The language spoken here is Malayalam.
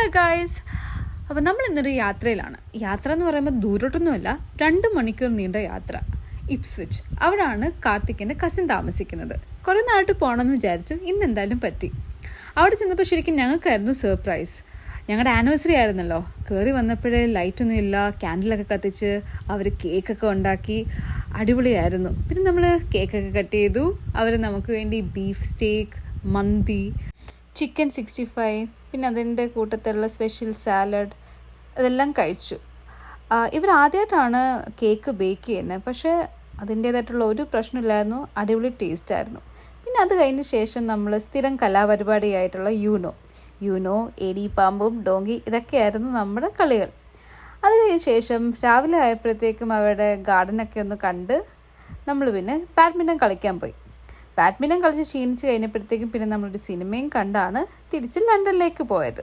ഹലോ ഗായ്സ്, അപ്പോൾ നമ്മൾ ഇന്നൊരു യാത്രയിലാണ്. യാത്ര എന്ന് പറയുമ്പോൾ ദൂരോട്ടൊന്നുമല്ല, 2 മണിക്കൂർ നീണ്ട യാത്ര. ഇപ്സ്വിച്ച്, അവിടാണ് കാർത്തിക്കിൻ്റെ കസിൻ താമസിക്കുന്നത്. കുറേ നാട്ടിൽ പോകണമെന്ന് വിചാരിച്ചു, ഇന്ന് എന്തായാലും പറ്റി. അവിടെ ചെന്നപ്പോൾ ശരിക്കും ഞങ്ങൾക്കായിരുന്നു സർപ്രൈസ്. ഞങ്ങളുടെ ആനിവേഴ്സറി ആയിരുന്നല്ലോ. കയറി വന്നപ്പോഴേ ലൈറ്റൊന്നും ഇല്ല, ക്യാൻഡിലൊക്കെ കത്തിച്ച് അവർ കേക്കൊക്കെ ഉണ്ടാക്കി, അടിപൊളിയായിരുന്നു. പിന്നെ നമ്മൾ കേക്കൊക്കെ കട്ട് ചെയ്തു. അവർ നമുക്ക് വേണ്ടി ബീഫ് സ്റ്റേക്ക്, മന്തി, ചിക്കൻ 65, പിന്നെ അതിൻ്റെ കൂട്ടത്തിലുള്ള സ്പെഷ്യൽ സാലഡ്, അതെല്ലാം കഴിച്ചു. ഇവർ ആദ്യമായിട്ടാണ് കേക്ക് ബേക്ക് ചെയ്യുന്നത്, പക്ഷേ അതിൻ്റേതായിട്ടുള്ള ഒരു പ്രശ്നമില്ലായിരുന്നു. അടിപൊളി ടേസ്റ്റായിരുന്നു. പിന്നെ അത് കഴിഞ്ഞ ശേഷം നമ്മൾ സ്ഥിരം കലാപരിപാടിയായിട്ടുള്ള യൂനോ, എലി പാമ്പും ഡോങ്കി, ഇതൊക്കെയായിരുന്നു നമ്മുടെ കളികൾ. അതിന് ശേഷം രാവിലെ ആയപ്പോഴത്തേക്കും അവരുടെ ഗാർഡനൊക്കെ ഒന്ന് കണ്ട് നമ്മൾ പിന്നെ ബാഡ്മിൻ്റൺ കളിക്കാൻ പോയി. ബാഡ്മിൻ്റൺ കളിച്ച് ക്ഷീണിച്ച് കഴിഞ്ഞപ്പോഴത്തേക്കും പിന്നെ നമ്മളൊരു സിനിമയും കണ്ടാണ് തിരിച്ച് ലണ്ടനിലേക്ക് പോയത്.